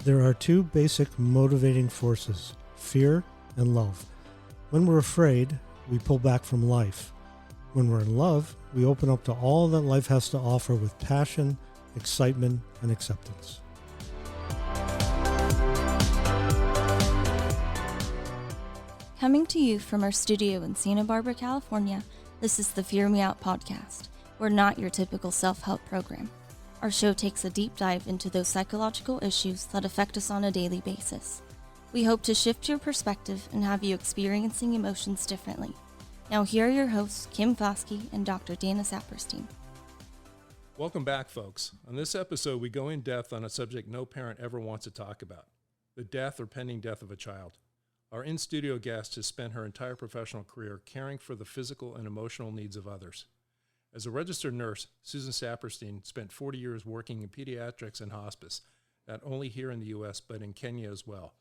There are two basic motivating forces, fear and love. When we're afraid, we pull back from life. When we're in love, we open up to all that life has to offer with passion, excitement, and acceptance. Coming to you from our studio in Santa Barbara, California, this is the Fear Me Out podcast. We're not your typical self-help program. Our show takes a deep dive into those psychological issues that affect us on a daily basis. We hope to shift your perspective and have you experiencing emotions differently. Now here are your hosts, Kim Foskey and Dr. Dana Saperstein. Welcome back, folks. On this episode, we go in depth on a subject no parent ever wants to talk about, the death or pending death of a child. Our in-studio guest has spent her entire professional career caring for the physical and emotional needs of others. As a registered nurse, Susan Saperstein spent 40 years working in pediatrics and hospice, not only here in the U.S., but in Kenya as well.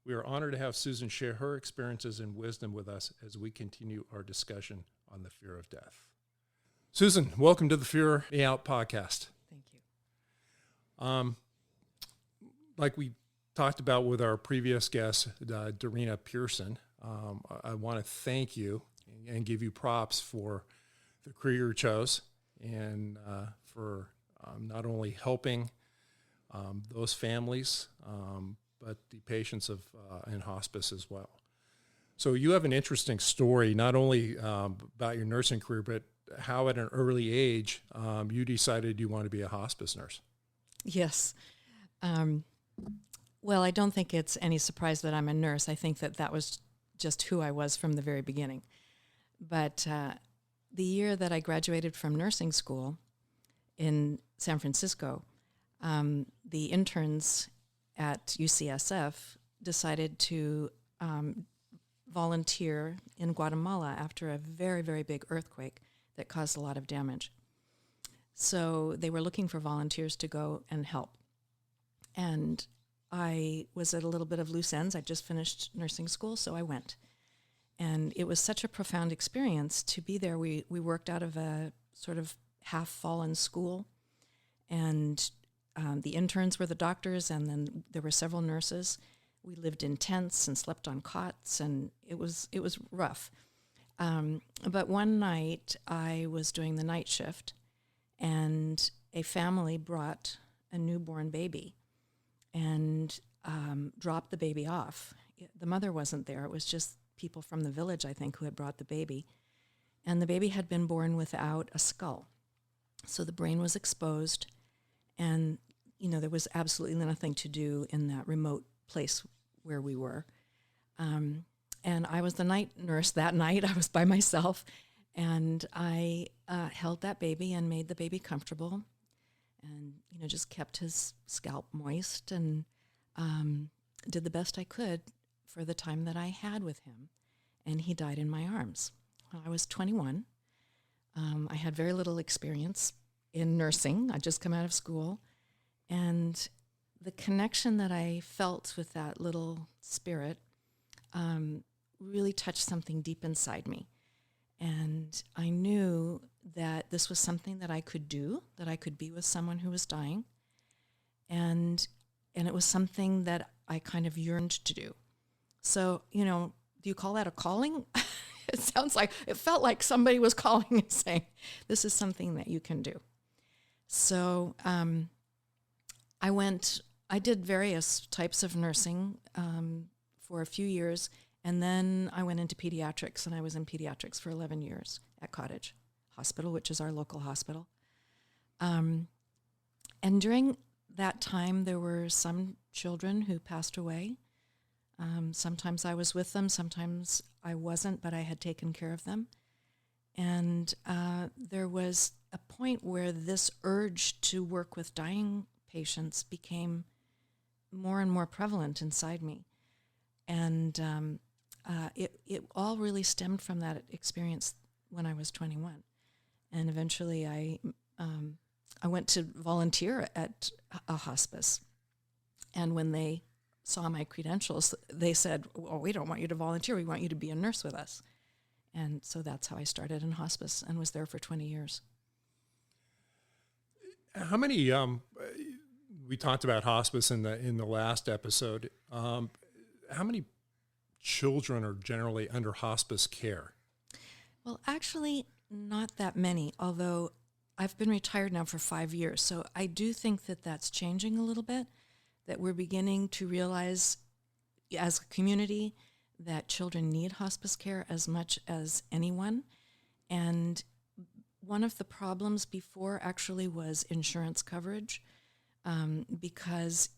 We are honored to have Susan share her experiences and wisdom with us as we continue our discussion on the fear of death. Susan, welcome to the Fear Me Out podcast. Thank you. Like we talked about with our previous guest, Darina Pearson, I want to thank you and give you props for the career you chose and for not only helping those families, but the patients in hospice as well. So you have an interesting story, not only about your nursing career, but how at an early age you decided you want to be a hospice nurse. Yes. Well, I don't think it's any surprise that I'm a nurse. I think that was just who I was from the very beginning. But the year that I graduated from nursing school in San Francisco, the interns at UCSF decided to volunteer in Guatemala after a very, very big earthquake that caused a lot of damage. So they were looking for volunteers to go and help. And I was at a little bit of loose ends. I just finished nursing school, so I went. And it was such a profound experience to be there. We worked out of a sort of half-fallen school, and the interns were the doctors, and then there were several nurses. We lived in tents and slept on cots, and it was rough. But one night I was doing the night shift, and a family brought a newborn baby and dropped the baby off. The mother wasn't there. It was just people from the village, I think, who had brought the baby. And the baby had been born without a skull. So the brain was exposed, and, there was absolutely nothing to do in that remote place where we were. And I was the night nurse that night. I was by myself, and I held that baby and made the baby comfortable and, just kept his scalp moist and did the best I could for the time that I had with him, and he died in my arms. When I was 21, I had very little experience in nursing. I'd just come out of school, and the connection that I felt with that little spirit really touched something deep inside me. And I knew that this was something that I could do, that I could be with someone who was dying, and it was something that I kind of yearned to do. So, do you call that a calling? It felt like somebody was calling and saying, this is something that you can do. So I did various types of nursing for a few years, and then I went into pediatrics, and I was in pediatrics for 11 years at Cottage Hospital, which is our local hospital. And during that time, there were some children who passed away. Sometimes I was with them, sometimes I wasn't, but I had taken care of them. And there was a point where this urge to work with dying patients became more and more prevalent inside me. And it all really stemmed from that experience when I was 21. And eventually I went to volunteer at a hospice. And when they saw my credentials, they said, well, we don't want you to volunteer. We want you to be a nurse with us. And so that's how I started in hospice and was there for 20 years. How many, We talked about hospice in the last episode. How many children are generally under hospice care? Well, actually, not that many, although I've been retired now for 5 years. So I do think that that's changing a little bit, that we're beginning to realize as a community that children need hospice care as much as anyone. And one of the problems before actually was insurance coverage, because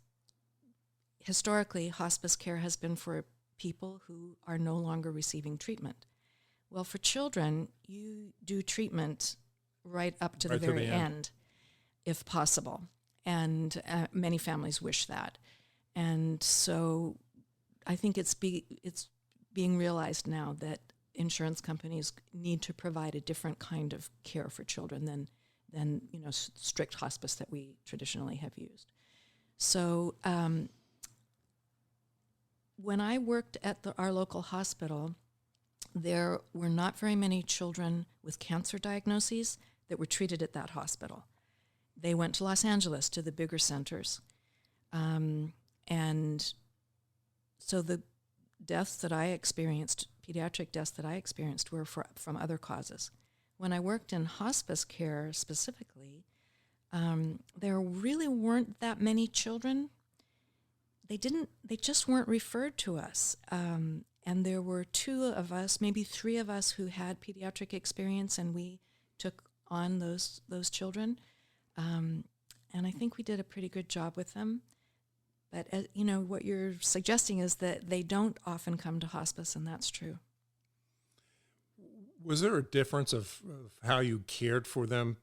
historically hospice care has been for people who are no longer receiving treatment. Well, for children, you do treatment right up to the very end, if possible. And many families wish that. And so I think it's being realized now that insurance companies need to provide a different kind of care for children than strict hospice that we traditionally have used. So when I worked at our local hospital, there were not very many children with cancer diagnoses that were treated at that hospital. They went to Los Angeles, to the bigger centers. And so the deaths that I experienced, pediatric deaths that I experienced, were from other causes. When I worked in hospice care specifically, there really weren't that many children. They just weren't referred to us. And there were 2 of us, maybe 3 of us, who had pediatric experience, and we took on those children. And I think we did a pretty good job with them. But what you're suggesting is that they don't often come to hospice, and that's true. Was there a difference of how you cared for them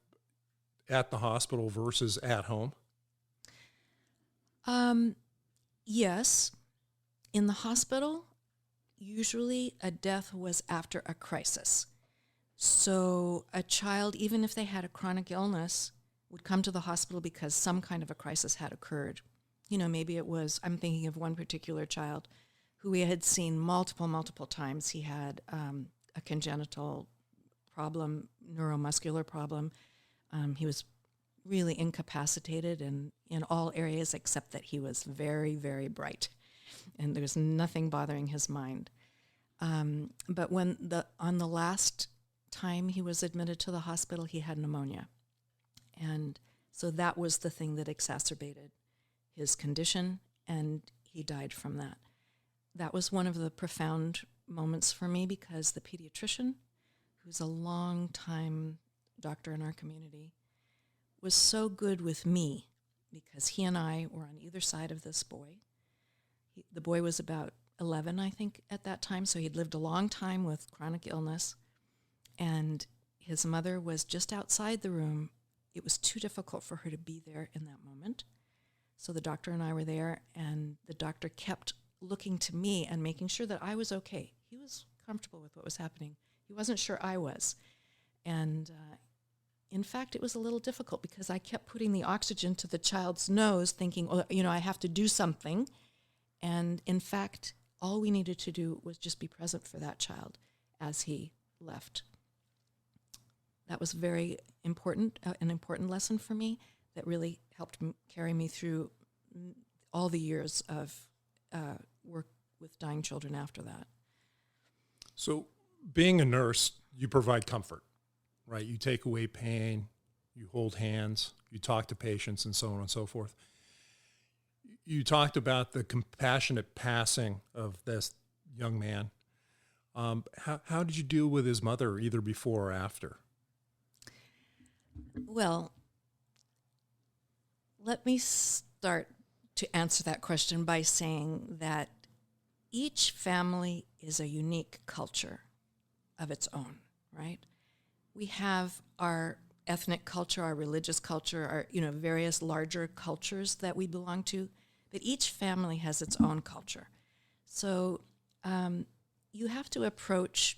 at the hospital versus at home? Yes. In the hospital, usually a death was after a crisis. So a child, even if they had a chronic illness, would come to the hospital because some kind of a crisis had occurred. Maybe it was, I'm thinking of one particular child who we had seen multiple times. He had a congenital problem, neuromuscular problem. He was really incapacitated in all areas except that he was very, very bright. And there was nothing bothering his mind. But on the last time he was admitted to the hospital, he had pneumonia. And so that was the thing that exacerbated his condition, and he died from that. That was one of the profound moments for me, because the pediatrician, who's a long-time doctor in our community, was so good with me, because he and I were on either side of this boy. The boy was about 11, I think, at that time, so he'd lived a long time with chronic illness, and his mother was just outside the room. It was too difficult for her to be there in that moment. So the doctor and I were there, and the doctor kept looking to me and making sure that I was okay. He was comfortable with what was happening. He wasn't sure I was. And in fact, it was a little difficult because I kept putting the oxygen to the child's nose thinking, I have to do something. And in fact, all we needed to do was just be present for that child as he left. That was very important, an important lesson for me that really helped carry me through all the years of work with dying children after that. So being a nurse, you provide comfort, right? You take away pain, you hold hands, you talk to patients, and so on and so forth. You talked about the compassionate passing of this young man. How did you deal with his mother, either before or after? Well, let me start to answer that question by saying that each family is a unique culture of its own, right? We have our ethnic culture, our religious culture, our various larger cultures that we belong to, but each family has its own culture. So you have to approach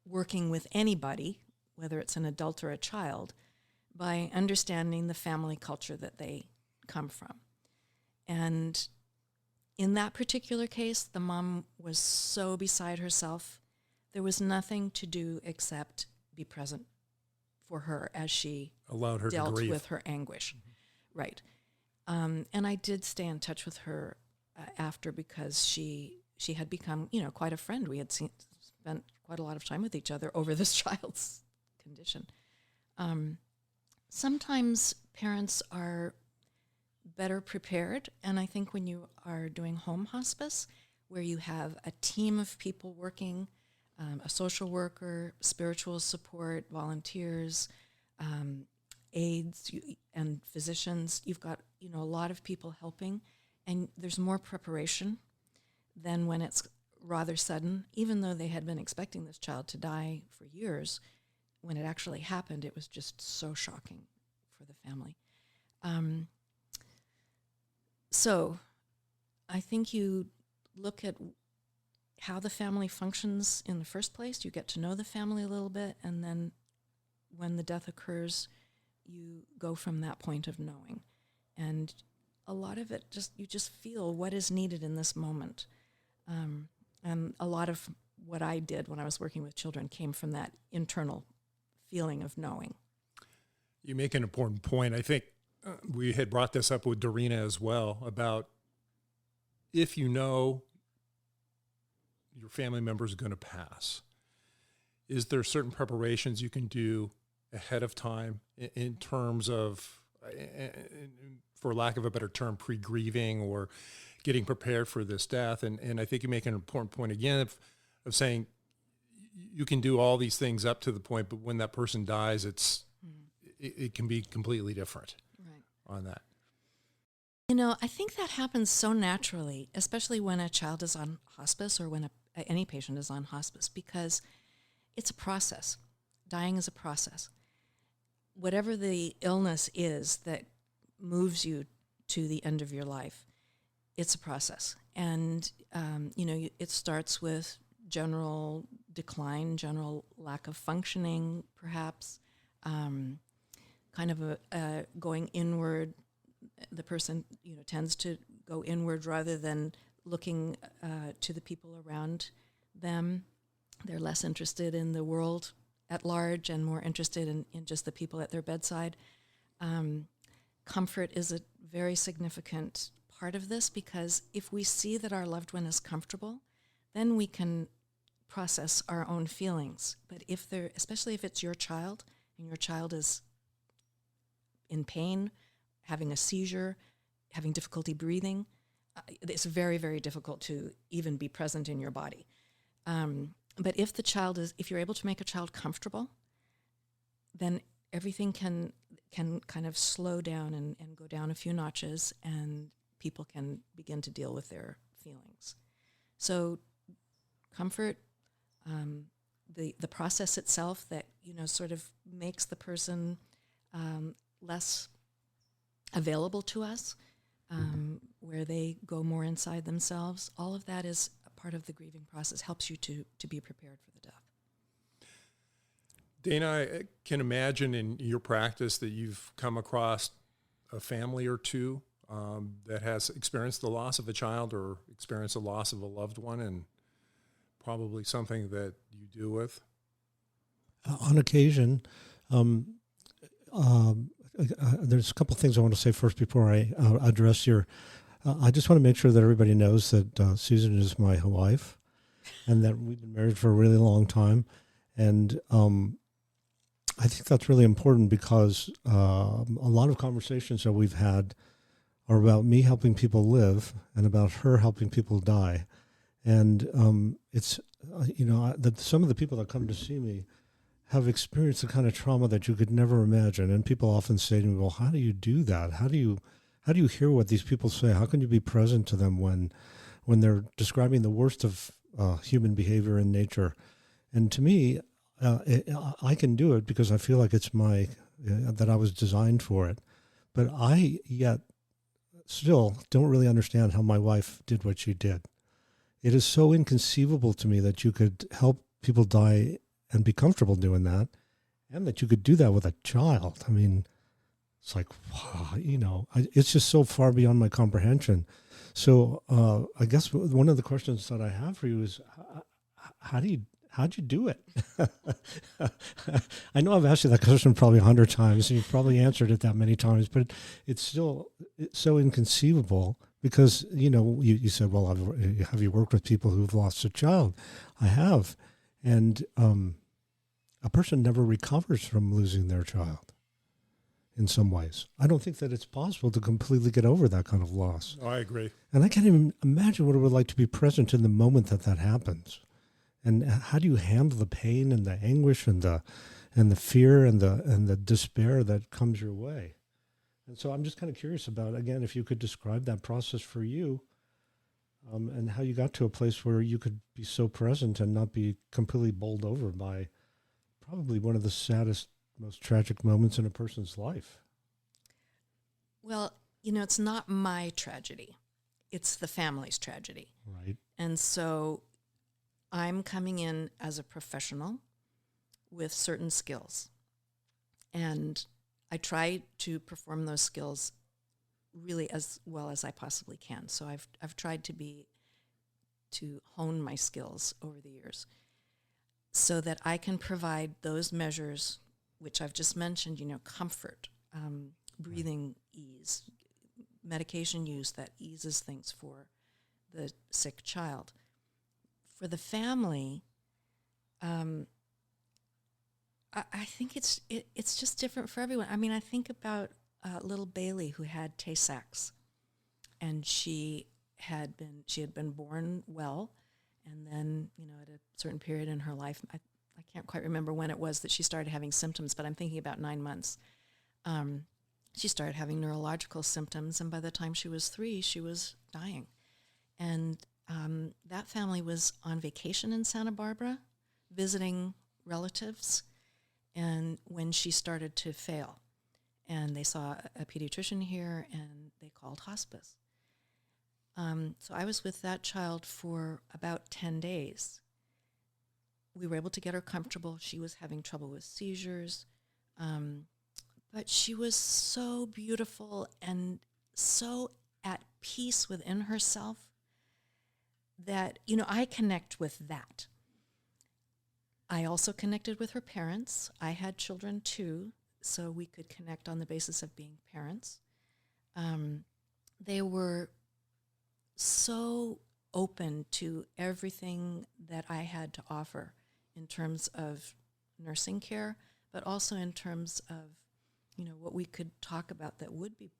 working with anybody, whether it's an adult or a child, by understanding the family culture that they come from. And in that particular case, the mom was so beside herself, there was nothing to do except be present for her as she allowed her dealt to grieve with her anguish. Mm-hmm. Right. And I did stay in touch with her after, because she had become, quite a friend. We had spent quite a lot of time with each other over this child's condition. Sometimes parents are better prepared, and I think when you are doing home hospice, where you have a team of people working, a social worker, spiritual support, volunteers, aides, and physicians, you've got a lot of people helping, and there's more preparation than when it's rather sudden. Even though they had been expecting this child to die for years, when it actually happened, it was just so shocking for the family. So I think you look at how the family functions in the first place. You get to know the family a little bit, and then when the death occurs, you go from that point of knowing. And a lot of it, you just feel what is needed in this moment. And a lot of what I did when I was working with children came from that internal feeling of knowing. You make an important point. I think we had brought this up with Dorina as well, about if you know your family member is going to pass, is there certain preparations you can do ahead of time in terms of, for lack of a better term, pre-grieving or getting prepared for this death? And I think you make an important point again of saying you can do all these things up to the point, but when that person dies, it can be completely different on that. I think that happens so naturally, especially when a child is on hospice or when any patient is on hospice, because it's a process. Dying is a process. Whatever the illness is that moves you to the end of your life, it's a process. And, it starts with general decline, general lack of functioning, perhaps, kind of a going inward. The person, tends to go inward rather than looking to the people around them. They're less interested in the world at large and more interested in just the people at their bedside. Comfort is a very significant part of this, because if we see that our loved one is comfortable, then we can process our own feelings. But especially if it's your child, and your child is in pain, having a seizure, having difficulty breathing, it's very, very difficult to even be present in your body. But if you're able to make a child comfortable, then everything can kind of slow down and go down a few notches, and people can begin to deal with their feelings. So comfort, the process itself that, sort of makes the person less available to us, where they go more inside themselves. All of that is a part of the grieving process, helps you to be prepared for the death. Dana, I can imagine in your practice that you've come across a family or two that has experienced the loss of a child or experienced the loss of a loved one, and probably something that you deal with. On occasion, there's a couple of things I want to say first before I address your. I just want to make sure that everybody knows that Susan is my wife, and that we've been married for a really long time, and I think that's really important, because a lot of conversations that we've had are about me helping people live and about her helping people die, and it's that some of the people that come to see me have experienced the kind of trauma that you could never imagine. And people often say to me, well, how do you do that? How do you hear what these people say? How can you be present to them when they're describing the worst of human behavior and nature? And to me, I can do it because I feel like it's that I was designed for it. But I yet still don't really understand how my wife did what she did. It is so inconceivable to me that you could help people die and be comfortable doing that, and that you could do that with a child. I mean, it's like, wow, it's just so far beyond my comprehension. So I guess one of the questions that I have for you is, how do how'd you do it? I know I've asked you that question probably 100 times, and you've probably answered it that many times, but it's so inconceivable because, you said, well, have you worked with people who've lost a child? I have. And a person never recovers from losing their child in some ways. I don't think that it's possible to completely get over that kind of loss. Oh, I agree. And I can't even imagine what it would like to be present in the moment that happens. And how do you handle the pain and the anguish and the fear and the despair that comes your way? And so I'm just kind of curious about, again, if you could describe that process for you, and how you got to a place where you could be so present and not be completely bowled over by probably one of the saddest, most tragic moments in a person's life. Well, it's not my tragedy. It's the family's tragedy. Right. And so I'm coming in as a professional with certain skills. And I try to perform those skills really as well as I possibly can. So I've tried to hone my skills over the years so that I can provide those measures, which I've just mentioned, comfort, breathing ease, medication use that eases things for the sick child. For the family, I think it's just different for everyone. I mean, I think about little Bailey who had Tay-Sachs, and she had been born well, and then at a certain period in her life, I can't quite remember when it was that she started having symptoms, but I'm thinking about 9 months. She started having neurological symptoms, and by the time she was 3, she was dying, and that family was on vacation in Santa Barbara, visiting relatives, and when she started to fail, and they saw a pediatrician here, and they called hospice. So I was with that child for about 10 days. We were able to get her comfortable. She was having trouble with seizures, but she was so beautiful and so at peace within herself that, I connect with that. I also connected with her parents. I had children too, so we could connect on the basis of being parents. They were so open to everything that I had to offer in terms of nursing care, but also in terms of, what we could talk about that would be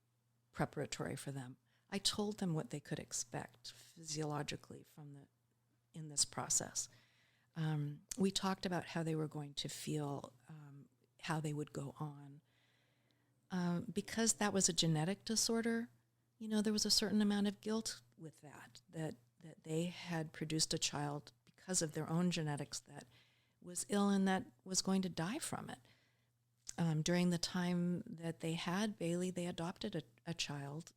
preparatory for them. I told them what they could expect physiologically in this process. We talked about how they were going to feel, how they would go on. Because that was a genetic disorder, there was a certain amount of guilt with that they had produced a child because of their own genetics that was ill and that was going to die from it. During the time that they had Bailey, they adopted a child,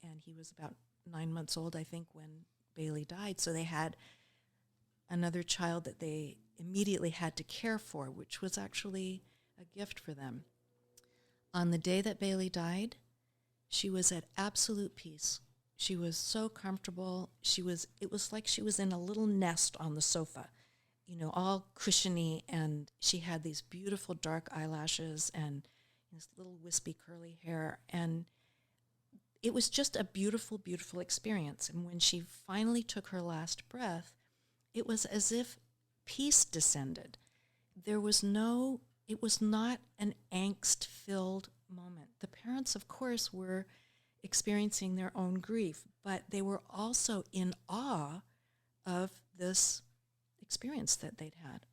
and he was about 9 months old, I think, when Bailey died. So they had another child that they immediately had to care for, which was actually a gift for them. On the day that Bailey died, she was at absolute peace. She was so comfortable. It was like she was in a little nest on the sofa, all cushiony, and she had these beautiful dark eyelashes and this little wispy curly hair, and it was just a beautiful, beautiful experience. And when she finally took her last breath, it was as if peace descended. It was not an angst-filled moment. The parents, of course, were experiencing their own grief, but they were also in awe of this experience that they'd had.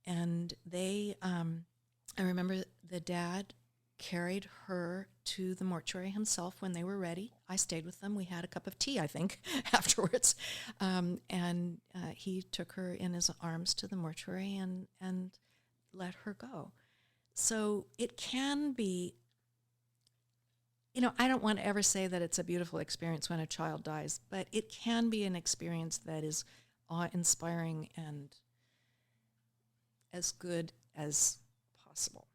And I remember the dad carried her to the mortuary himself when they were ready. I stayed with them. We had a cup of tea, I think, afterwards. And he took her in his arms to the mortuary and let her go. So it can be, I don't want to ever say that it's a beautiful experience when a child dies, but it can be an experience that is awe-inspiring and as good as possible.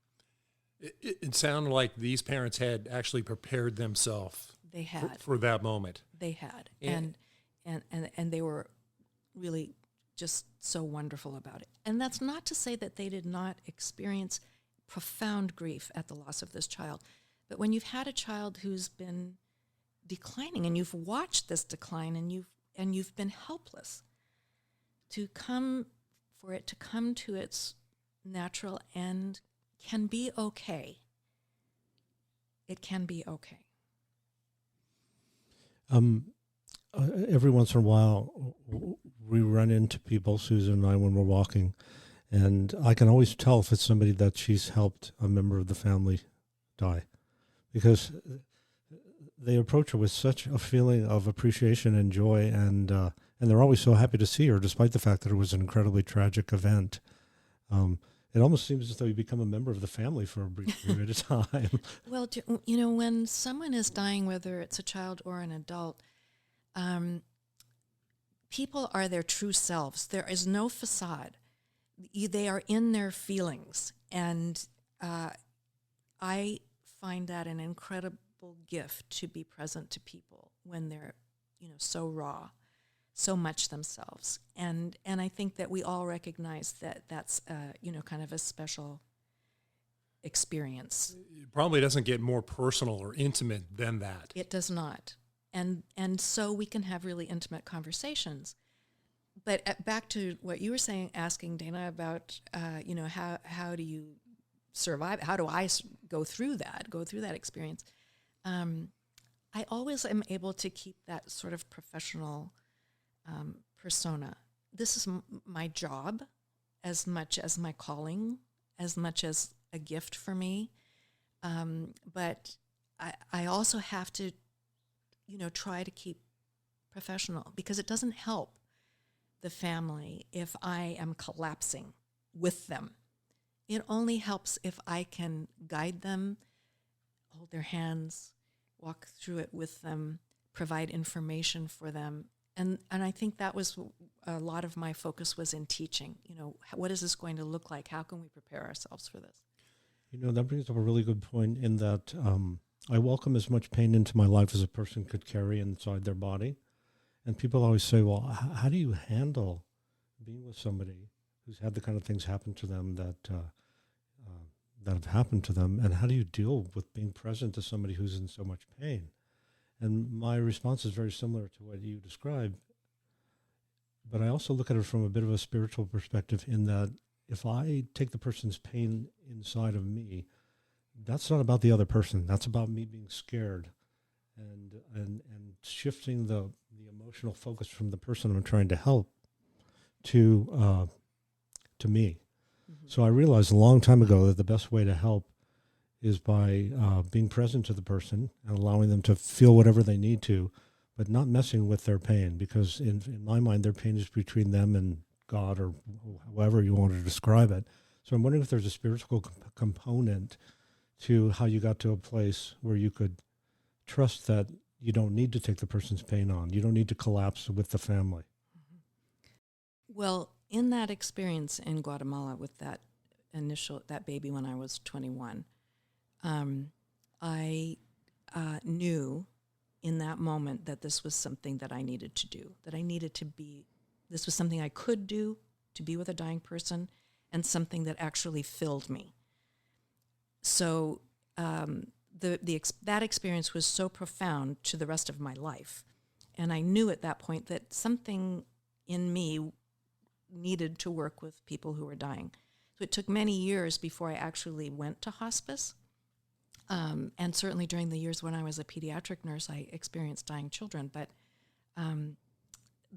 It sounded like these parents had actually prepared themselves. They had for that moment. They had, and they were really just so wonderful about it. And that's not to say that they did not experience profound grief at the loss of this child. But when you've had a child who's been declining and you've watched this decline and you've been helpless, for it to come to its natural end can be okay. It can be okay. Every once in a while, we run into people, Susan and I, when we're walking, and I can always tell if it's somebody that she's helped a member of the family die, because they approach her with such a feeling of appreciation and joy, and they're always so happy to see her, despite the fact that it was an incredibly tragic event. It almost seems as though you become a member of the family for a brief period of time. Well, when someone is dying, whether it's a child or an adult, people are their true selves. There is no facade. They are in their feelings. And I find that an incredible gift to be present to people when they're, so raw, so much themselves. And I think that we all recognize that that's, kind of a special experience. It probably doesn't get more personal or intimate than that. It does not. And so we can have really intimate conversations. But back to what you were saying, asking Dana about, how do you survive? How do I go through that experience? I always am able to keep that sort of professional persona. This is my job as much as my calling, as much as a gift for me. But I also have to, try to keep professional, because it doesn't help the family if I am collapsing with them. It only helps if I can guide them, hold their hands, walk through it with them, provide information for them. And I think that was a lot of my focus was in teaching. What is this going to look like? How can we prepare ourselves for this? That brings up a really good point in that I welcome as much pain into my life as a person could carry inside their body. And people always say, well, how do you handle being with somebody who's had the kind of things happen to them that have happened to them? And how do you deal with being present to somebody who's in so much pain? And my response is very similar to what you described. But I also look at it from a bit of a spiritual perspective, in that if I take the person's pain inside of me, that's not about the other person. That's about me being scared and shifting the emotional focus from the person I'm trying to help to me. Mm-hmm. So I realized a long time ago that the best way to help is by being present to the person and allowing them to feel whatever they need to, but not messing with their pain, because in my mind, their pain is between them and God, or however you want to describe it. So I'm wondering if there's a spiritual component to how you got to a place where you could trust that you don't need to take the person's pain on. You don't need to collapse with the family. Mm-hmm. Well, in that experience in Guatemala with that baby when I was 21, I knew in that moment that this was something that I needed to do, this was something I could do, to be with a dying person, and something that actually filled me. So that experience was so profound to the rest of my life. And I knew at that point that something in me needed to work with people who were dying. So it took many years before I actually went to hospice. And certainly during the years when I was a pediatric nurse, I experienced dying children. But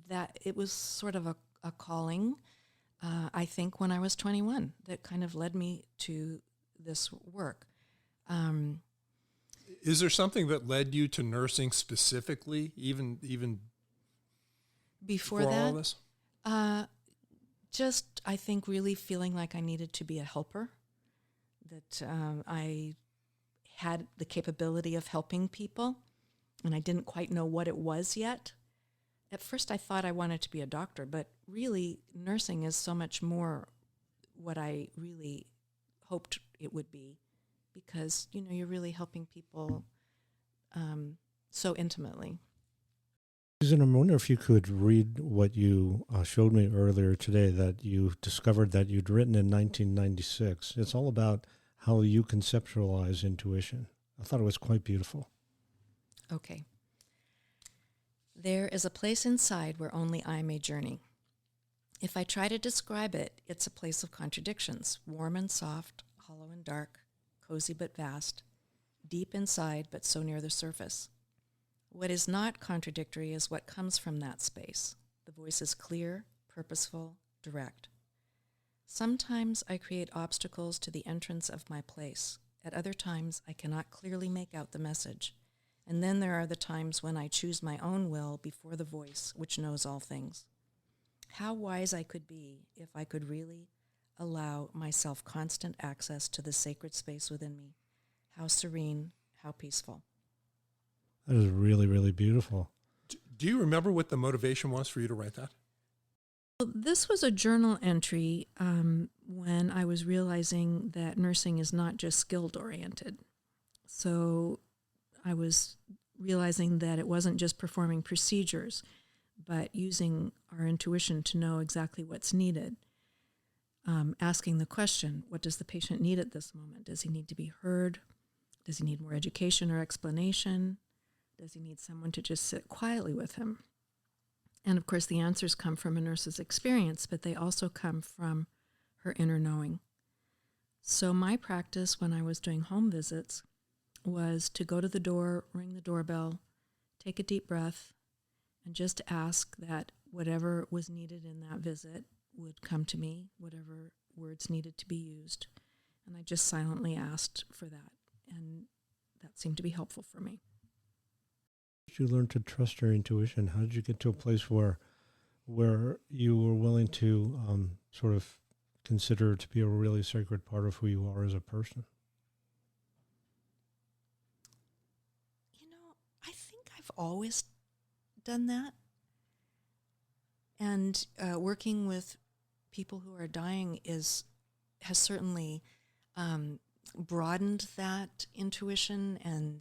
that it was sort of a calling, I think, when I was 21, that kind of led me to this work. Is there something that led you to nursing specifically, even before all that? This? Just, I think, really feeling like I needed to be a helper, that I had the capability of helping people, and I didn't quite know what it was yet. At first, I thought I wanted to be a doctor, but really, nursing is so much more what I really hoped it would be, because, you're really helping people so intimately. Susan, I wonder if you could read what you showed me earlier today that you discovered that you'd written in 1996. It's all about how you conceptualize intuition. I thought it was quite beautiful. Okay. There is a place inside where only I may journey. If I try to describe it, it's a place of contradictions, warm and soft, hollow and dark, cozy but vast, deep inside but so near the surface. What is not contradictory is what comes from that space. The voice is clear, purposeful, direct. Sometimes I create obstacles to the entrance of my place. At other times, I cannot clearly make out the message. And then there are the times when I choose my own will before the voice, which knows all things. How wise I could be if I could really allow myself constant access to the sacred space within me. How serene, how peaceful. That is really, really beautiful. Do you remember what the motivation was for you to write that? Well, this was a journal entry when I was realizing that nursing is not just skilled-oriented. So I was realizing that it wasn't just performing procedures, but using our intuition to know exactly what's needed. Asking the question, what does the patient need at this moment? Does he need to be heard? Does he need more education or explanation? Does he need someone to just sit quietly with him? And of course, the answers come from a nurse's experience, but they also come from her inner knowing. So my practice when I was doing home visits was to go to the door, ring the doorbell, take a deep breath, and just ask that whatever was needed in that visit would come to me, whatever words needed to be used. And I just silently asked for that, and that seemed to be helpful for me. How did you learn to trust your intuition? How did you get to a place where you were willing to sort of consider it to be a really sacred part of who you are as a person? You know, I think I've always done that. And working with people who are dying has certainly broadened that intuition, and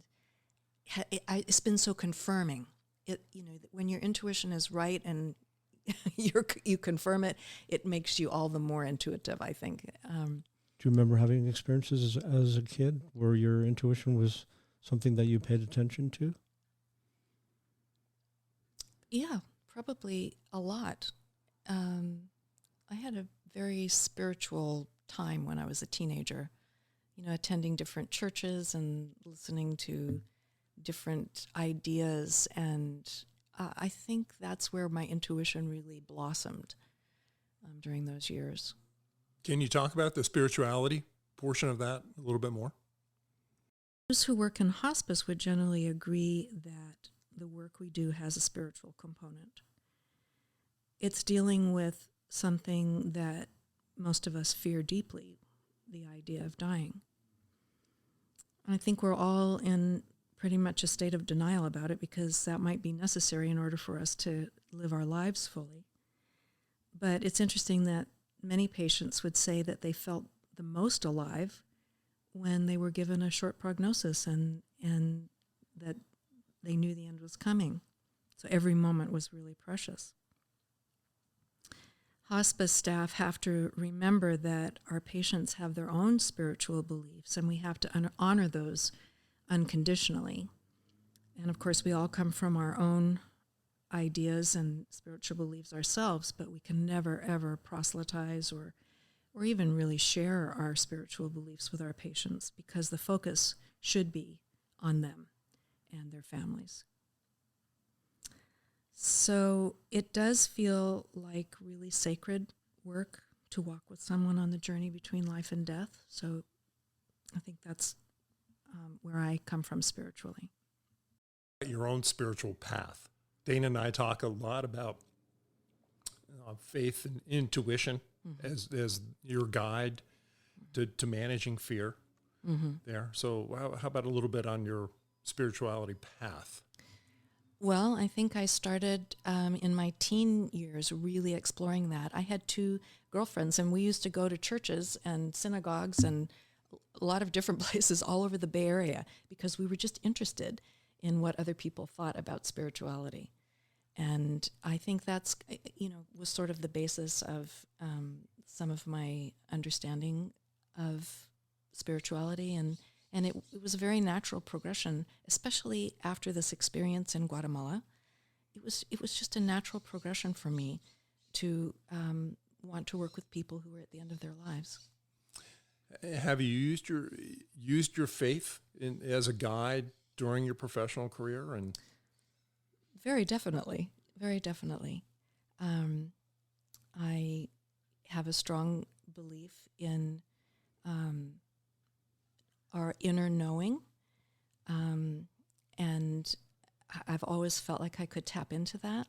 it's been so confirming. When your intuition is right and you confirm it, it makes you all the more intuitive, I think. Do you remember having experiences as a kid where your intuition was something that you paid attention to? Yeah, probably a lot. I had a very spiritual time when I was a teenager, attending different churches and listening to different ideas, and I think that's where my intuition really blossomed during those years. Can you talk about the spirituality portion of that a little bit more? Those who work in hospice would generally agree that the work we do has a spiritual component. It's dealing with something that most of us fear deeply, the idea of dying. I think we're all in pretty much a state of denial about it because that might be necessary in order for us to live our lives fully. But it's interesting that many patients would say that they felt the most alive when they were given a short prognosis and that they knew the end was coming. So every moment was really precious. Hospice staff have to remember that our patients have their own spiritual beliefs, and we have to honor those unconditionally. And of course, we all come from our own ideas and spiritual beliefs ourselves, but we can never, ever proselytize or even really share our spiritual beliefs with our patients, because the focus should be on them and their families. So it does feel like really sacred work to walk with someone on the journey between life and death. So I think that's where I come from spiritually. Your own spiritual path. Dana and I talk a lot about faith and intuition as your guide to managing fear there. So how about a little bit on your spirituality path? Well, I think I started in my teen years really exploring that. I had 2 girlfriends, and we used to go to churches and synagogues and a lot of different places all over the Bay Area because we were just interested in what other people thought about spirituality. And I think that's, was sort of the basis of some of my understanding of spirituality. And it was a very natural progression, especially after this experience in Guatemala. It was just a natural progression for me to want to work with people who are at the end of their lives. Have you used your faith as a guide during your professional career? And very definitely. I have a strong belief in our inner knowing, and I've always felt like I could tap into that.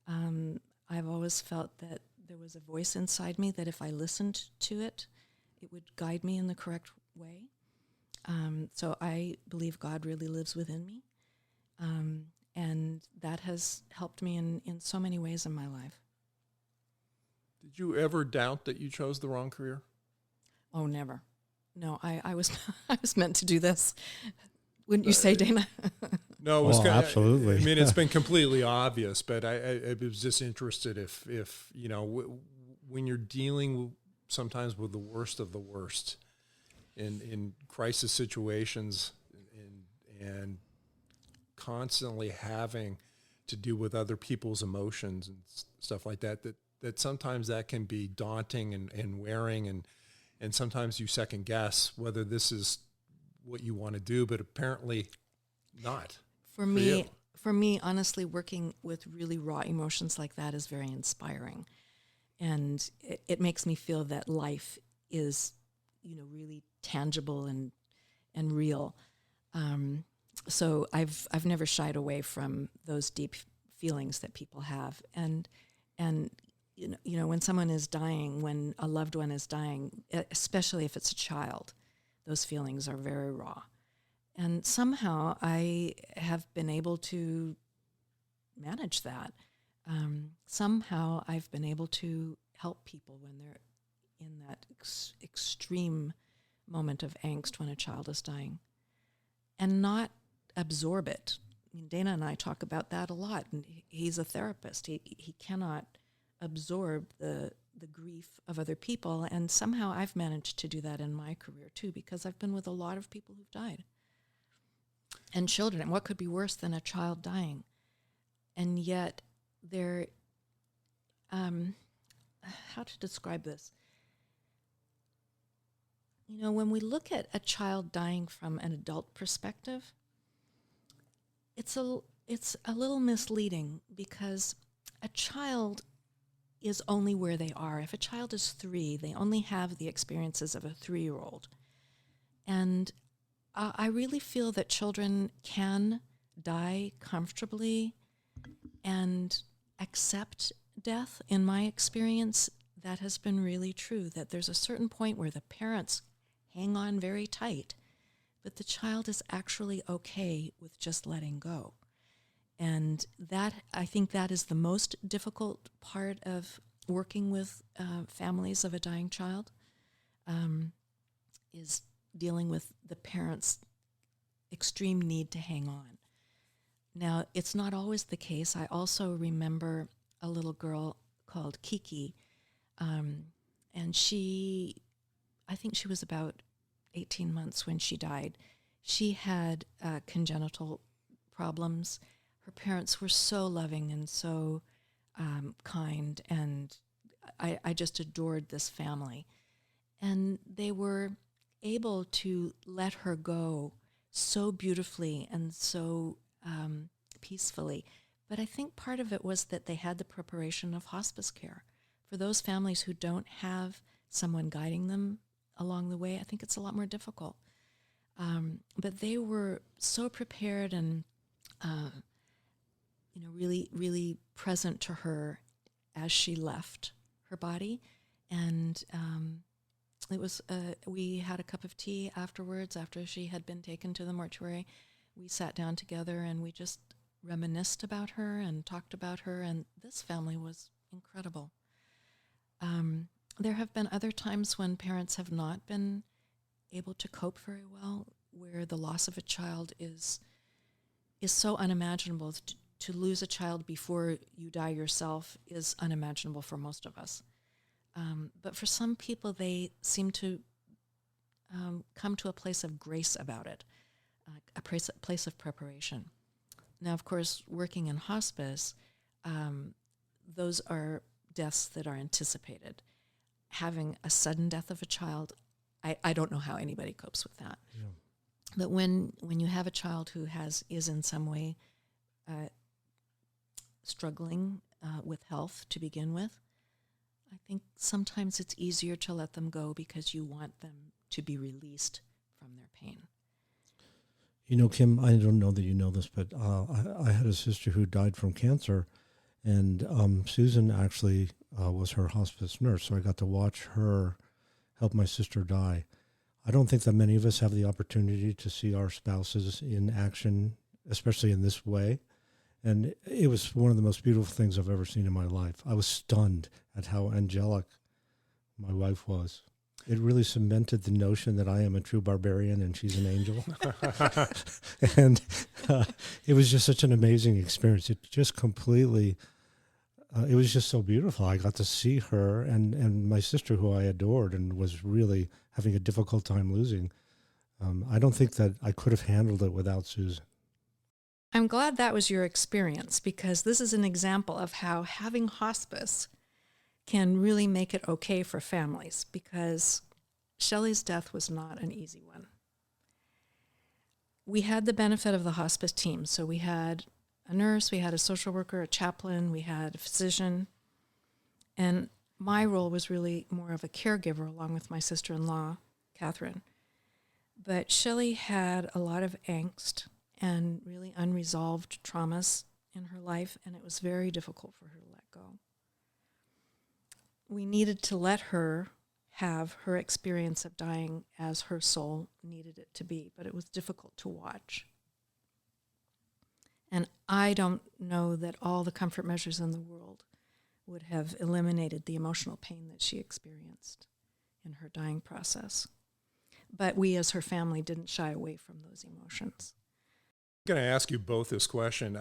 I've always felt that there was a voice inside me that if I listened to it, it would guide me in the correct way. So I believe God really lives within me. And that has helped me in so many ways in my life. Did you ever doubt that you chose the wrong career? Oh, never. No, I was I was meant to do this. Wouldn't you say, Dana? No, it was absolutely. I mean, it's been completely obvious, but I was just interested if when you're dealing sometimes with the worst of the worst in crisis situations and constantly having to deal with other people's emotions and stuff like that sometimes that can be daunting and wearing, and sometimes you second guess whether this is what you want to do, but apparently not. For me, honestly, working with really raw emotions like that is very inspiring. And it makes me feel that life is, really tangible and real. So I've never shied away from those deep feelings that people have. And when someone is dying, when a loved one is dying, especially if it's a child, those feelings are very raw. And somehow I have been able to manage that. Somehow I've been able to help people when they're in that extreme moment of angst when a child is dying, and not absorb it. I mean, Dana and I talk about that a lot, and he's a therapist. He cannot absorb the grief of other people, and somehow I've managed to do that in my career too, because I've been with a lot of people who've died. And children, and what could be worse than a child dying? And yet there, how to describe this? When we look at a child dying from an adult perspective, it's a little misleading, because a child is only where they are. If a child is 3, they only have the experiences of a 3-year-old. And I really feel that children can die comfortably and accept death. In my experience, that has been really true, that there's a certain point where the parents hang on very tight, but the child is actually okay with just letting go. And that, I think that is the most difficult part of working with families of a dying child, is dealing with the parents' extreme need to hang on. Now, it's not always the case. I also remember a little girl called Kiki, and I think she was about 18 months when she died. She had congenital problems. Her parents were so loving and so kind, and I just adored this family. And they were able to let her go so beautifully and so peacefully. But I think part of it was that they had the preparation of hospice care. For those families who don't have someone guiding them along the way, I think it's a lot more difficult. But they were so prepared and really, really present to her as she left her body. And it was, we had a cup of tea afterwards, after she had been taken to the mortuary. We sat down together and we just reminisced about her and talked about her, and this family was incredible. There have been other times when parents have not been able to cope very well, where the loss of a child is so unimaginable to lose a child before you die yourself is unimaginable for most of us. But for some people, they seem to come to a place of grace about it, a place of preparation. Now, of course, working in hospice, those are deaths that are anticipated. Having a sudden death of a child, I don't know how anybody copes with that. Yeah. But when you have a child who is in some way struggling with health to begin with, I think sometimes it's easier to let them go because you want them to be released from their pain. You know, Kim, I don't know that you know this, but I had a sister who died from cancer, and Susan actually was her hospice nurse, so I got to watch her help my sister die. I don't think that many of us have the opportunity to see our spouses in action, especially in this way. And it was one of the most beautiful things I've ever seen in my life. I was stunned at how angelic my wife was. It really cemented the notion that I am a true barbarian and she's an angel. And it was just such an amazing experience. It just completely, it was just so beautiful. I got to see her and my sister, who I adored and was really having a difficult time losing. I don't think that I could have handled it without Susan. I'm glad that was your experience, because this is an example of how having hospice can really make it okay for families, because Shelley's death was not an easy one. We had the benefit of the hospice team. So we had a nurse, we had a social worker, a chaplain, we had a physician. And my role was really more of a caregiver along with my sister-in-law, Catherine. But Shelley had a lot of angst and really unresolved traumas in her life, and it was very difficult for her to let go. We needed to let her have her experience of dying as her soul needed it to be, but it was difficult to watch. And I don't know that all the comfort measures in the world would have eliminated the emotional pain that she experienced in her dying process. But we as her family didn't shy away from those emotions. I'm going to ask you both this question.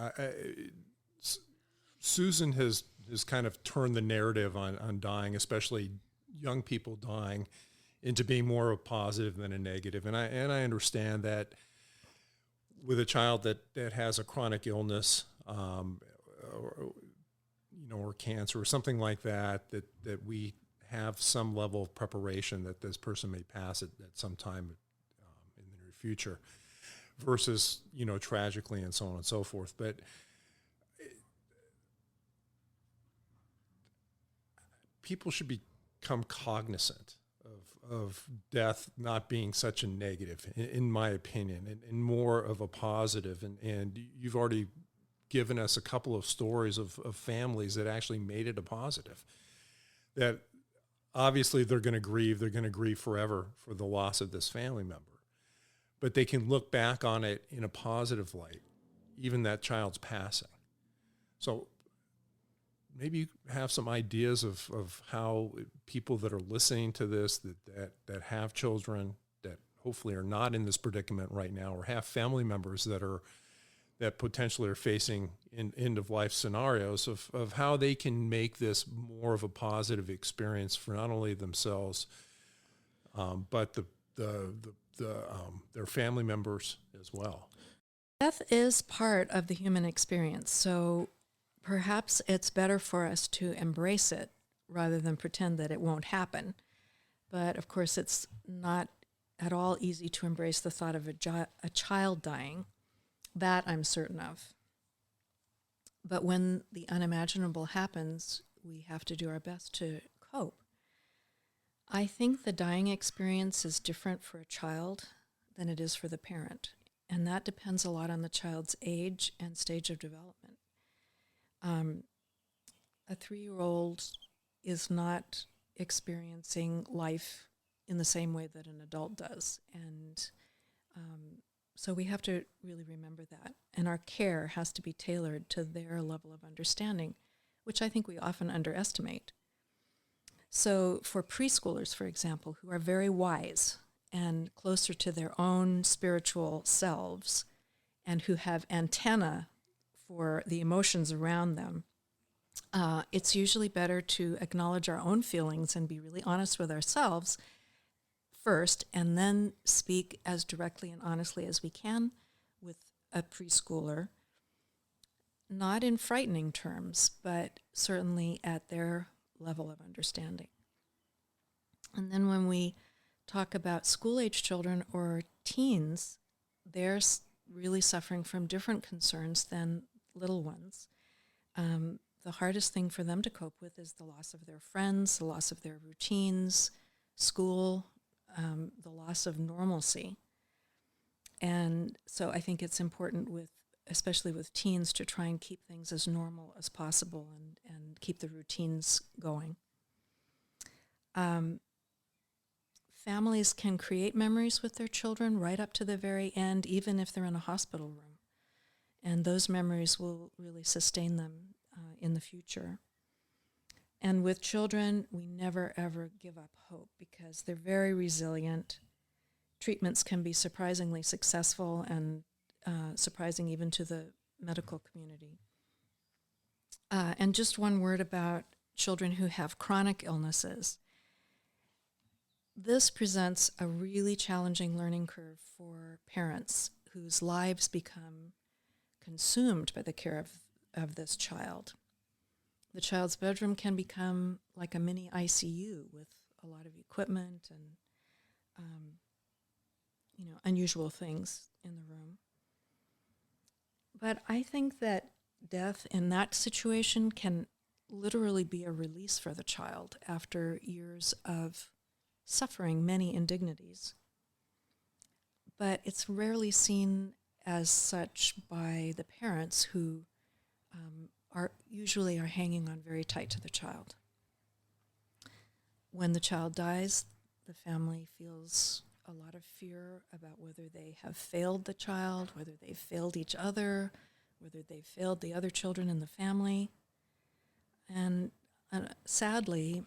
Susan has kind of turned the narrative on dying, especially young people dying, into being more of a positive than a negative. And I understand that with a child that has a chronic illness, or cancer or something like that we have some level of preparation that this person may pass it at some time in the near future, versus, tragically and so on and so forth. But people should become cognizant of death not being such a negative, in my opinion, and more of a positive. And you've already given us a couple of stories of families that actually made it a positive. That obviously they're going to grieve forever for the loss of this family member, but they can look back on it in a positive light, even that child's passing. So maybe you have some ideas of how people that are listening to this, that have children that hopefully are not in this predicament right now, or have family members that potentially are facing end of life scenarios, of how they can make this more of a positive experience for not only themselves, but their family members as well. Death is part of the human experience, so perhaps it's better for us to embrace it rather than pretend that it won't happen. But of course, it's not at all easy to embrace the thought of a child dying. That I'm certain of. But when the unimaginable happens, we have to do our best to cope. I think the dying experience is different for a child than it is for the parent, and that depends a lot on the child's age and stage of development. A 3-year-old is not experiencing life in the same way that an adult does, and so we have to really remember that. And our care has to be tailored to their level of understanding, which I think we often underestimate. So for preschoolers, for example, who are very wise and closer to their own spiritual selves, and who have antenna for the emotions around them, it's usually better to acknowledge our own feelings and be really honest with ourselves first, and then speak as directly and honestly as we can with a preschooler, not in frightening terms, but certainly at their level of understanding. And then when we talk about school-age children or teens, they're really suffering from different concerns than little ones. The hardest thing for them to cope with is the loss of their friends, the loss of their routines, school, the loss of normalcy. And so I think it's important especially with teens, to try and keep things as normal as possible and keep the routines going. Families can create memories with their children right up to the very end, even if they're in a hospital room. And those memories will really sustain them in the future. And with children, we never, ever give up hope because they're very resilient. Treatments can be surprisingly successful and surprising even to the medical community. And just one word about children who have chronic illnesses. This presents a really challenging learning curve for parents whose lives become consumed by the care of this child. The child's bedroom can become like a mini ICU with a lot of equipment and unusual things in the room. But I think that death in that situation can literally be a release for the child after years of suffering many indignities. But it's rarely seen as such by the parents who are hanging on very tight to the child. When the child dies, the family feels a lot of fear about whether they have failed the child, whether they've failed each other, whether they've failed the other children in the family. And sadly,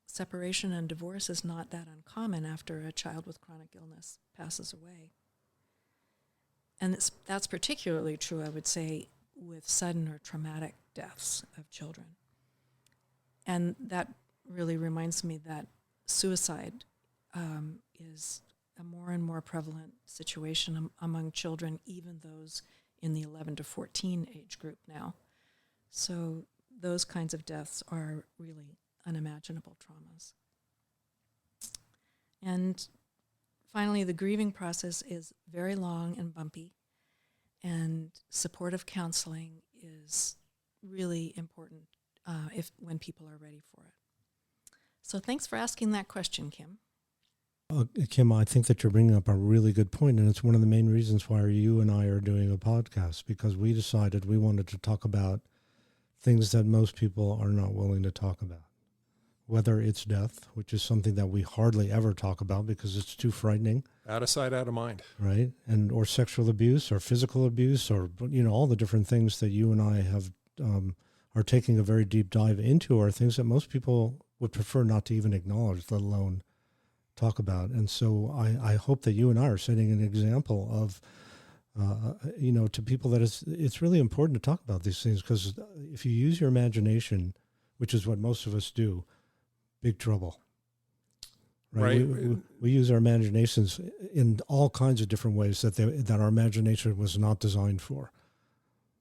separation and divorce is not that uncommon after a child with chronic illness passes away. And that's particularly true, I would say, with sudden or traumatic deaths of children. And that really reminds me that suicide is a more and more prevalent situation among children, even those in the 11 to 14 age group now. So those kinds of deaths are really unimaginable traumas. And finally, the grieving process is very long and bumpy, and supportive counseling is really important when people are ready for it. So thanks for asking that question, Kim. Kim, I think that you're bringing up a really good point, and it's one of the main reasons why you and I are doing a podcast, because we decided we wanted to talk about things that most people are not willing to talk about, whether it's death, which is something that we hardly ever talk about because it's too frightening. Out of sight, out of mind. Right, and or sexual abuse or physical abuse or, all the different things that you and I have are taking a very deep dive into are things that most people would prefer not to even acknowledge, let alone talk about. And so I hope that you and I are setting an example of, to people that it's really important to talk about these things, because if you use your imagination, which is what most of us do, big trouble. Right. We use our imaginations in all kinds of different ways that our imagination was not designed for.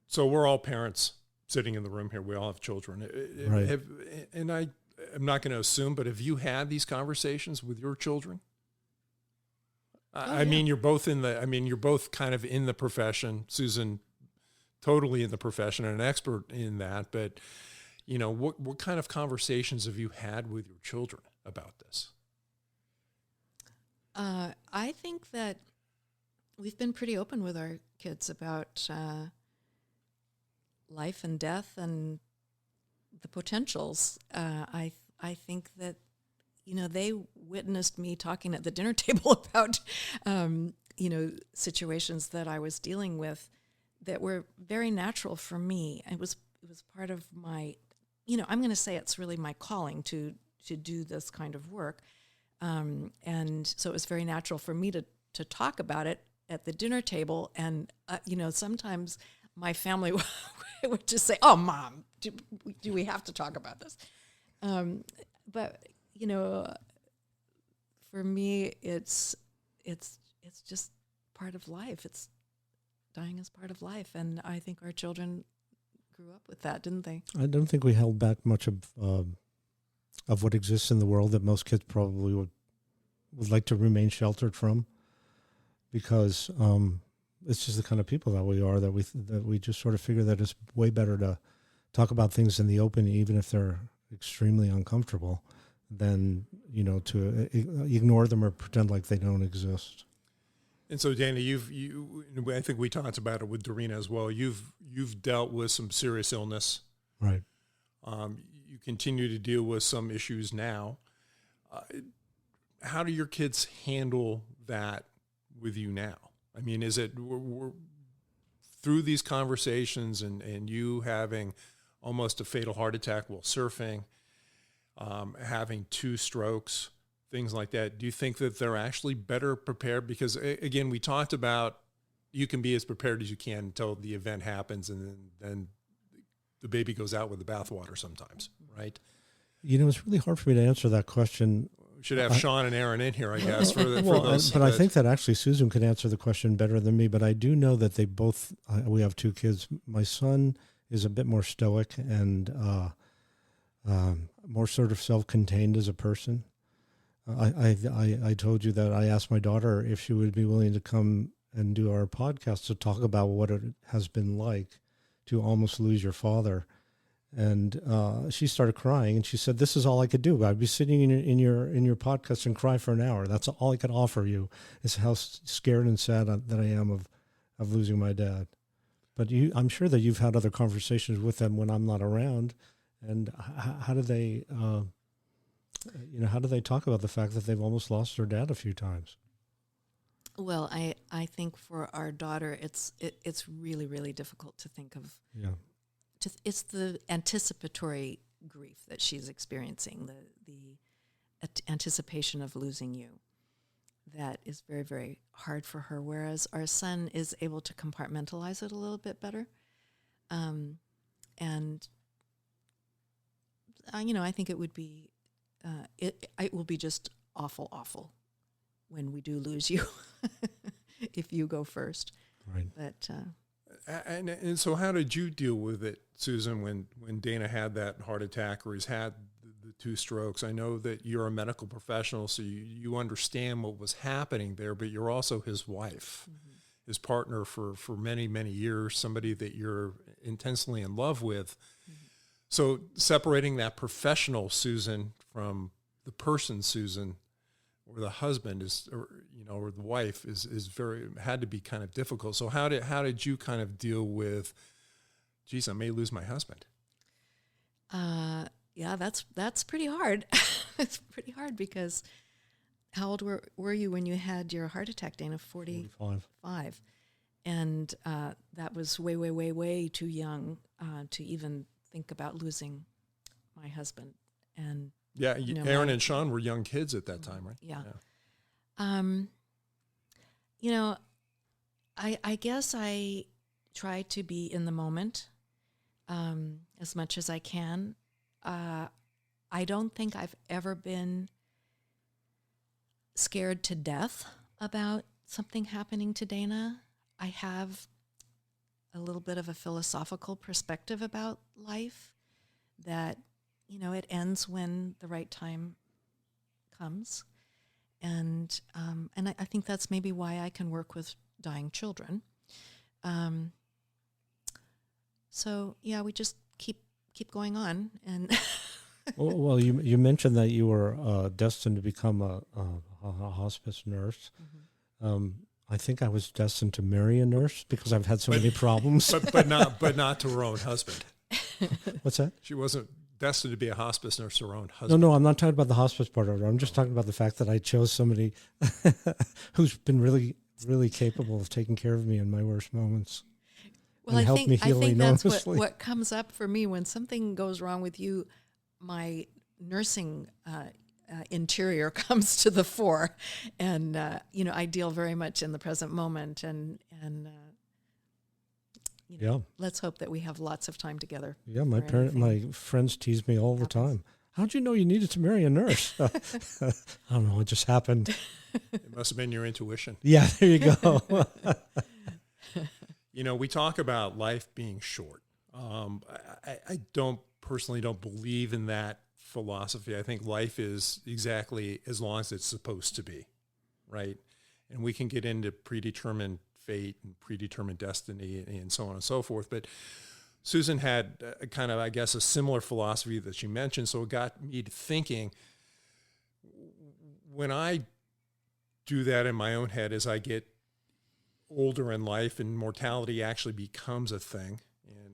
So we're all parents sitting in the room here. We all have children. Right. I'm not going to assume, but have you had these conversations with your children? I mean, you're both kind of in the profession. Susan, totally in the profession and an expert in that. But, what kind of conversations have you had with your children about this? I think that we've been pretty open with our kids about life and death and the potentials. I think that, they witnessed me talking at the dinner table about, situations that I was dealing with that were very natural for me. It was part of my, I'm going to say it's really my calling to do this kind of work. And so it was very natural for me to talk about it at the dinner table. And, sometimes my family would just say, "Oh, Mom, do we have to talk about this?" But for me, it's just part of life. Dying is part of life, and I think our children grew up with that, didn't they? I don't think we held back much of what exists in the world that most kids probably would like to remain sheltered from, because it's just the kind of people that we are, that we just sort of figure that it's way better to talk about things in the open, even if they're extremely uncomfortable, than to ignore them or pretend like they don't exist. And so, Dana, I think we talked about it with Dorina as well. You've dealt with some serious illness, right? You continue to deal with some issues now. How do your kids handle that with you now? I mean, is it we're through these conversations and you having almost a fatal heart attack while surfing, having 2 strokes, things like that? Do you think that they're actually better prepared? Because again, we talked about you can be as prepared as you can until the event happens, and then the baby goes out with the bathwater sometimes, right? It's really hard for me to answer that question. We should have Sean and Aaron in here, I guess, for those. But I think that actually Susan could answer the question better than me. But I do know that they both, we have 2 kids. My son is a bit more stoic and more sort of self-contained as a person. I told you that I asked my daughter if she would be willing to come and do our podcast to talk about what it has been like to almost lose your father. And she started crying, and she said, "This is all I could do. I'd be sitting in your podcast and cry for an hour. That's all I could offer you, is how scared and sad that I am of losing my dad." But I'm sure that you've had other conversations with them when I'm not around. And how do they, how do they talk about the fact that they've almost lost their dad a few times? Well, I think for our daughter, it's really, really difficult to think of. Yeah. It's the anticipatory grief that she's experiencing, the anticipation of losing you, that is very, very hard for her. Whereas our son is able to compartmentalize it a little bit better, and I think it would be, it will be just awful when we do lose you, if you go first. Right. But and so, how did you deal with it, Susan, when Dana had that heart attack, or he's had the 2 strokes? I know that you're a medical professional, so you understand what was happening there, but you're also his wife, his partner for many, many years, somebody that you're intensely in love with. So separating that professional Susan from the person Susan, or the husband or the wife is had to be kind of difficult. So how did you kind of deal with, geez, I may lose my husband? Yeah, that's pretty hard. It's pretty hard because how old were you when you had your heart attack, Dana? 45. And that was way too young to even think about losing my husband. And yeah, Aaron and Sean were young kids at that time, right? Yeah. I guess I try to be in the moment as much as I can. I don't think I've ever been scared to death about something happening to Dana. I have a little bit of a philosophical perspective about life that, it ends when the right time comes. And I think that's maybe why I can work with dying children. So yeah, we just keep going on. And well, you mentioned that you were destined to become a hospice nurse. I think I was destined to marry a nurse because I've had so many problems. but not to her own husband. What's that? She wasn't destined to be a hospice nurse to her own husband. No, I'm not talking about the hospice part of it. I'm just talking about the fact that I chose somebody who's been really, really capable of taking care of me in my worst moments. Well, I think that's what comes up for me when something goes wrong with you. My nursing interior comes to the fore, and I deal very much in the present moment, and let's hope that we have lots of time together. Yeah, my friends tease me all the time. How'd you know you needed to marry a nurse? I don't know. It just happened. It must have been your intuition. Yeah, there you go. We talk about life being short. I personally don't believe in that philosophy. I think life is exactly as long as it's supposed to be, right? And we can get into predetermined fate and predetermined destiny and so on and so forth. But Susan had a kind of, I guess, a similar philosophy that she mentioned. So it got me to thinking, when I do that in my own head as I get older in life and mortality actually becomes a thing,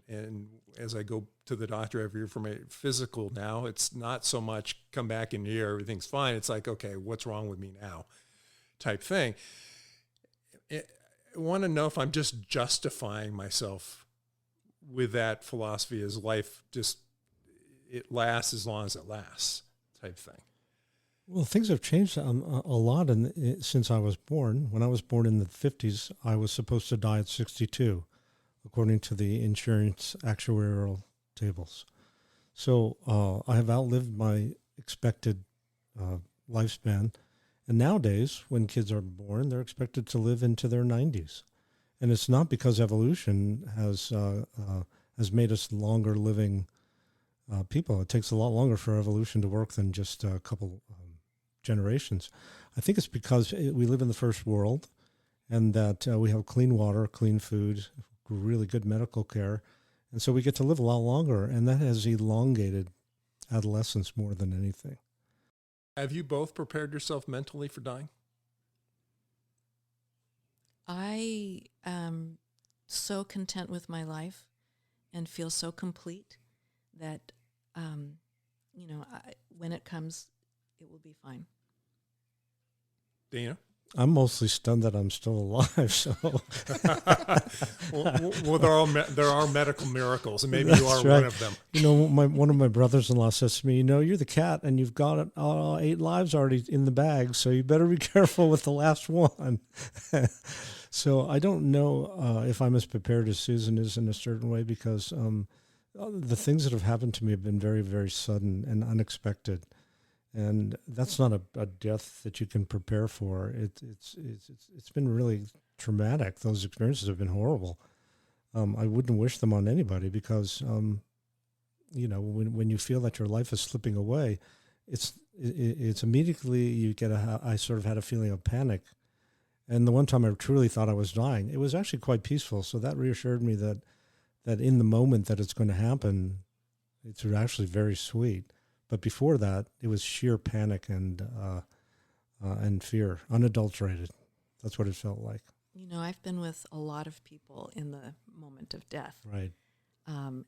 and as I go to the doctor every year for my physical now, it's not so much come back in the year, everything's fine. It's like, okay, what's wrong with me now type thing. I want to know if I'm just justifying myself with that philosophy as life just, it lasts as long as it lasts type thing. Well, things have changed a lot since I was born. When I was born in the 50s, I was supposed to die at 62, according to the insurance actuarial tables. So I have outlived my expected lifespan. And nowadays, when kids are born, they're expected to live into their 90s. And it's not because evolution has made us longer living people. It takes a lot longer for evolution to work than just a couple generations. I think it's because we live in the first world, and that we have clean water, clean food, really good medical care. And so we get to live a lot longer, and that has elongated adolescence more than anything. Have you both prepared yourself mentally for dying? I am so content with my life and feel so complete that, when it comes, it will be fine. Dana? I'm mostly stunned that I'm still alive. So, well, there are medical miracles, and maybe you are right. one of them. One of my brothers-in-law says to me, you're the cat, and you've got 8 lives already in the bag, so you better be careful with the last one. So I don't know if I'm as prepared as Susan is in a certain way, because the things that have happened to me have been very, very sudden and unexpected. And that's not a death that you can prepare for. It's been really traumatic. Those experiences have been horrible. I wouldn't wish them on anybody, because when you feel that your life is slipping away, it's immediately you get I sort of had a feeling of panic. And the one time I truly thought I was dying, it was actually quite peaceful. So that reassured me that in the moment that it's going to happen, it's actually very sweet. But before that, it was sheer panic and fear, unadulterated. That's what it felt like. I've been with a lot of people in the moment of death, right?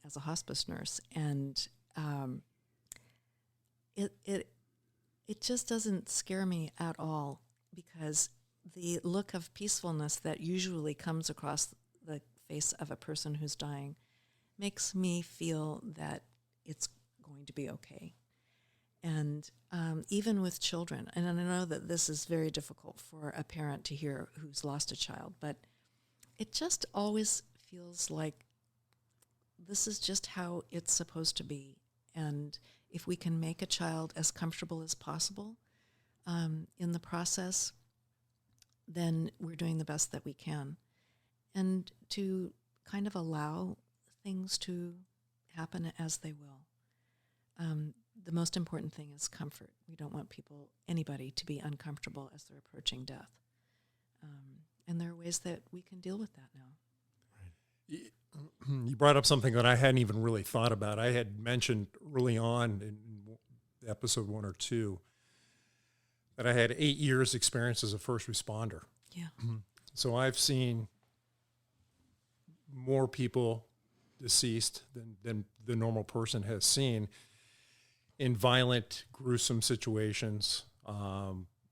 As a hospice nurse, and it just doesn't scare me at all, because the look of peacefulness that usually comes across the face of a person who's dying makes me feel that it's going to be okay. And even with children, and I know that this is very difficult for a parent to hear who's lost a child, but it just always feels like this is just how it's supposed to be. And if we can make a child as comfortable as possible in the process, then we're doing the best that we can. And to kind of allow things to happen as they will. The most important thing is comfort. We don't want anybody to be uncomfortable as they're approaching death. And there are ways that we can deal with that now. Right. You brought up something that I hadn't even really thought about. I had mentioned early on in episode 1 or 2 that I had 8 years experience as a first responder. Yeah. So I've seen more people deceased than the normal person has seen in violent, gruesome situations,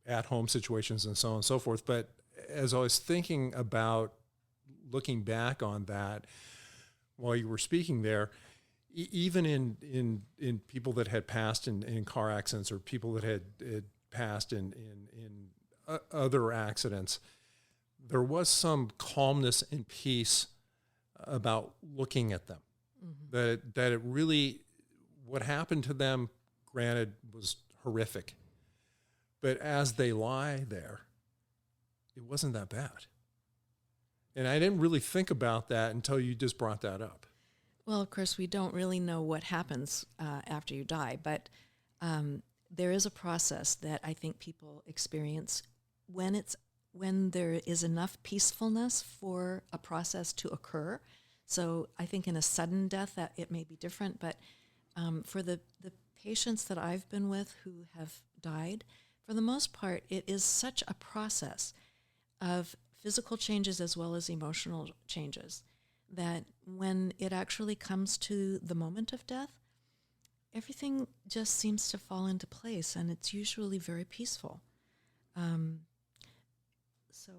at-home situations, and so on and so forth. But as I was thinking about looking back on that while you were speaking there, even in people that had passed in car accidents, or people that had passed in other accidents, there was some calmness and peace about looking at them. That it really, what happened to them, granted, was horrific. But as they lie there, it wasn't that bad. And I didn't really think about that until you just brought that up. Well, of course, we don't really know what happens after you die, but there is a process that I think people experience when there is enough peacefulness for a process to occur. So I think in a sudden death that it may be different, but for the patients that I've been with who have died, for the most part, it is such a process of physical changes as well as emotional changes that when it actually comes to the moment of death, everything just seems to fall into place, and it's usually very peaceful. So,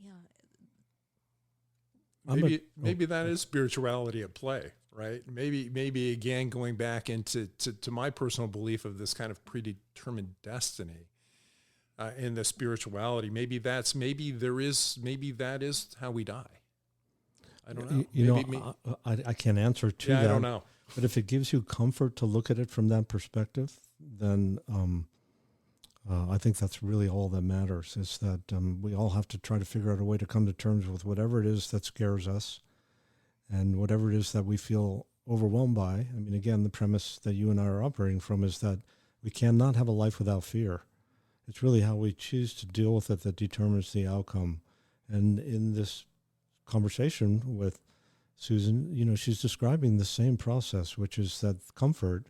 yeah. Maybe that is spirituality at play, right? Maybe again, going back into to my personal belief of this kind of predetermined destiny in the spirituality. Maybe that is how we die. I don't know. I can't answer to that. I don't know. But if it gives you comfort to look at it from that perspective, then I think that's really all that matters, is that we all have to try to figure out a way to come to terms with whatever it is that scares us and whatever it is that we feel overwhelmed by. I mean, again, the premise that you and I are operating from is that we cannot have a life without fear. It's really how we choose to deal with it that determines the outcome. And in this conversation with Susan, she's describing the same process, which is that comfort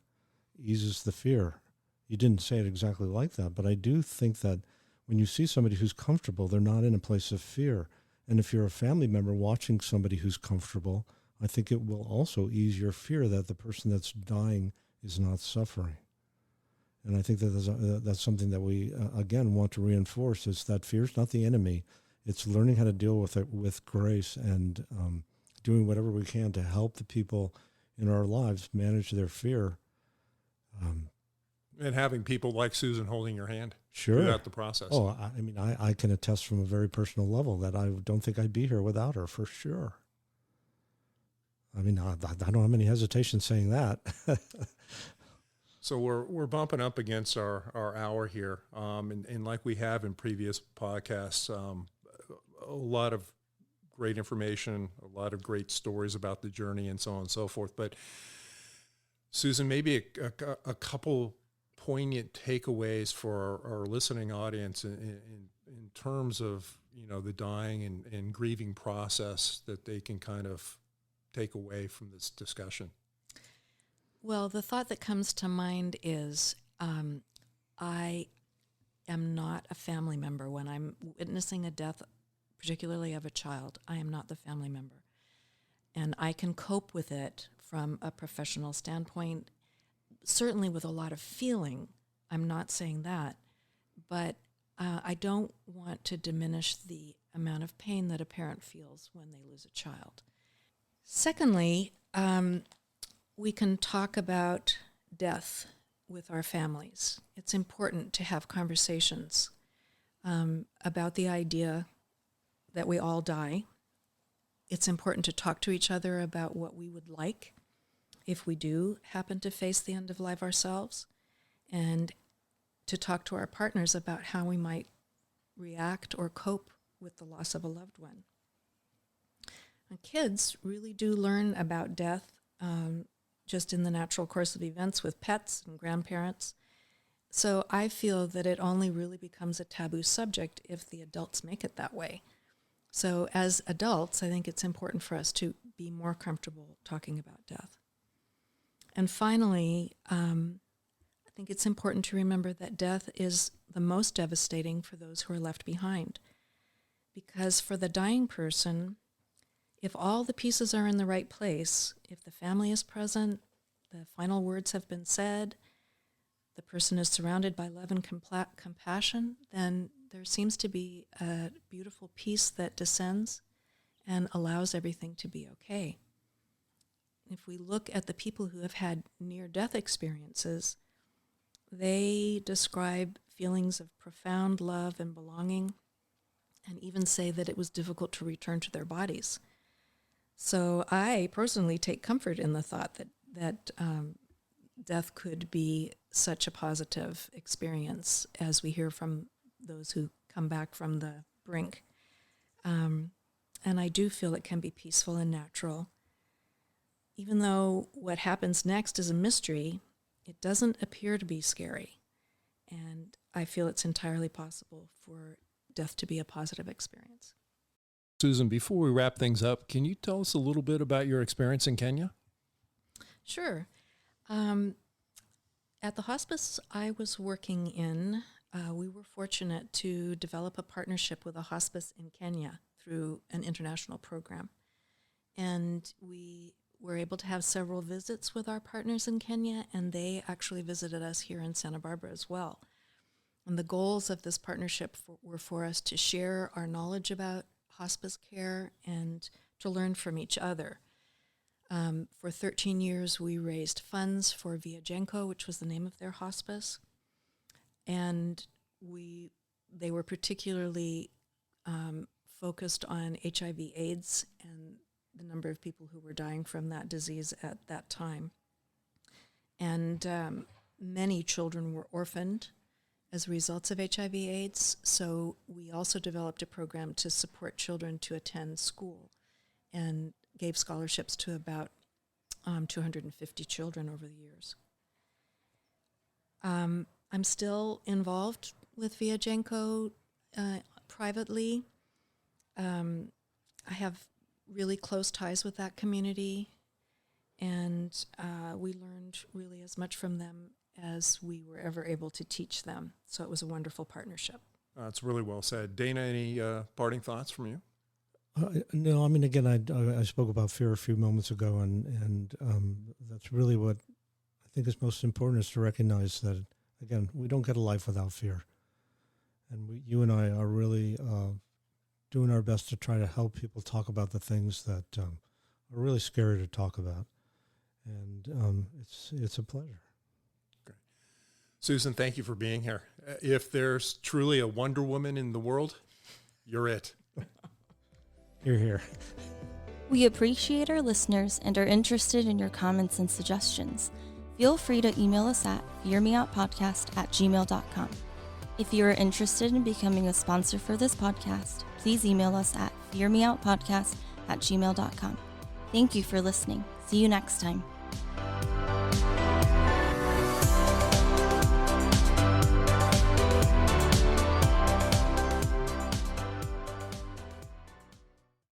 eases the fear. You didn't say it exactly like that, but I do think that when you see somebody who's comfortable, they're not in a place of fear. And if you're a family member watching somebody who's comfortable, I think it will also ease your fear that the person that's dying is not suffering. And I think that that's something that we, again, want to reinforce, is that fear is not the enemy. It's learning how to deal with it with grace and doing whatever we can to help the people in our lives manage their fear. And having people like Susan holding your hand sure. throughout the process. Oh, I mean, I can attest from a very personal level that I don't think I'd be here without her, for sure. I mean, I don't have any hesitation saying that. So we're bumping up against our hour here, and like we have in previous podcasts, a lot of great information, a lot of great stories about the journey, and so on and so forth. But Susan, maybe a couple poignant takeaways for our listening audience in terms of the dying and grieving process that they can kind of take away from this discussion. Well, the thought that comes to mind is I am not a family member. When I'm witnessing a death, particularly of a child, I am not the family member. And I can cope with it from a professional standpoint, certainly with a lot of feeling. I'm not saying that. But I don't want to diminish the amount of pain that a parent feels when they lose a child. Secondly, we can talk about death with our families. It's important to have conversations about the idea that we all die. It's important to talk to each other about what we would like if we do happen to face the end of life ourselves, and to talk to our partners about how we might react or cope with the loss of a loved one. And kids really do learn about death just in the natural course of events with pets and grandparents. So I feel that it only really becomes a taboo subject if the adults make it that way. So as adults, I think it's important for us to be more comfortable talking about death. And finally, I think it's important to remember that death is the most devastating for those who are left behind. Because for the dying person, if all the pieces are in the right place, if the family is present, the final words have been said, the person is surrounded by love and compassion, then there seems to be a beautiful peace that descends and allows everything to be okay. If we look at the people who have had near-death experiences, they describe feelings of profound love and belonging, and even say that it was difficult to return to their bodies. So I personally take comfort in the thought that death could be such a positive experience, as we hear from those who come back from the brink. And I do feel it can be peaceful and natural. Even though what happens next is a mystery, it doesn't appear to be scary. And I feel it's entirely possible for death to be a positive experience. Susan, before we wrap things up, can you tell us a little bit about your experience in Kenya? Sure. At the hospice I was working in, we were fortunate to develop a partnership with a hospice in Kenya through an international program. And we were able to have several visits with our partners in Kenya, and they actually visited us here in Santa Barbara as well. And the goals of this partnership were for us to share our knowledge about hospice care and to learn from each other. For 13 years, we raised funds for Viajenko, which was the name of their hospice. And they were particularly focused on HIV/AIDS and the number of people who were dying from that disease at that time. And many children were orphaned as a result of HIV/AIDS, so we also developed a program to support children to attend school and gave scholarships to about 250 children over the years. I'm still involved with Viajenko privately. I have really close ties with that community, and we learned really as much from them as we were ever able to teach them. So it was a wonderful partnership. That's really well said. Dana, any parting thoughts from you? No, I mean, again, I spoke about fear a few moments ago, and that's really what I think is most important, is to recognize that, again, we don't get a life without fear. And you and I are really doing our best to try to help people talk about the things that are really scary to talk about. And it's a pleasure. Great. Susan, thank you for being here. If there's truly a Wonder Woman in the world, you're it. You're here. We appreciate our listeners and are interested in your comments and suggestions. Feel free to email us at fearmeoutpodcast@gmail.com. If you are interested in becoming a sponsor for this podcast, please email us at fearmeoutpodcast@gmail.com. Thank you for listening. See you next time.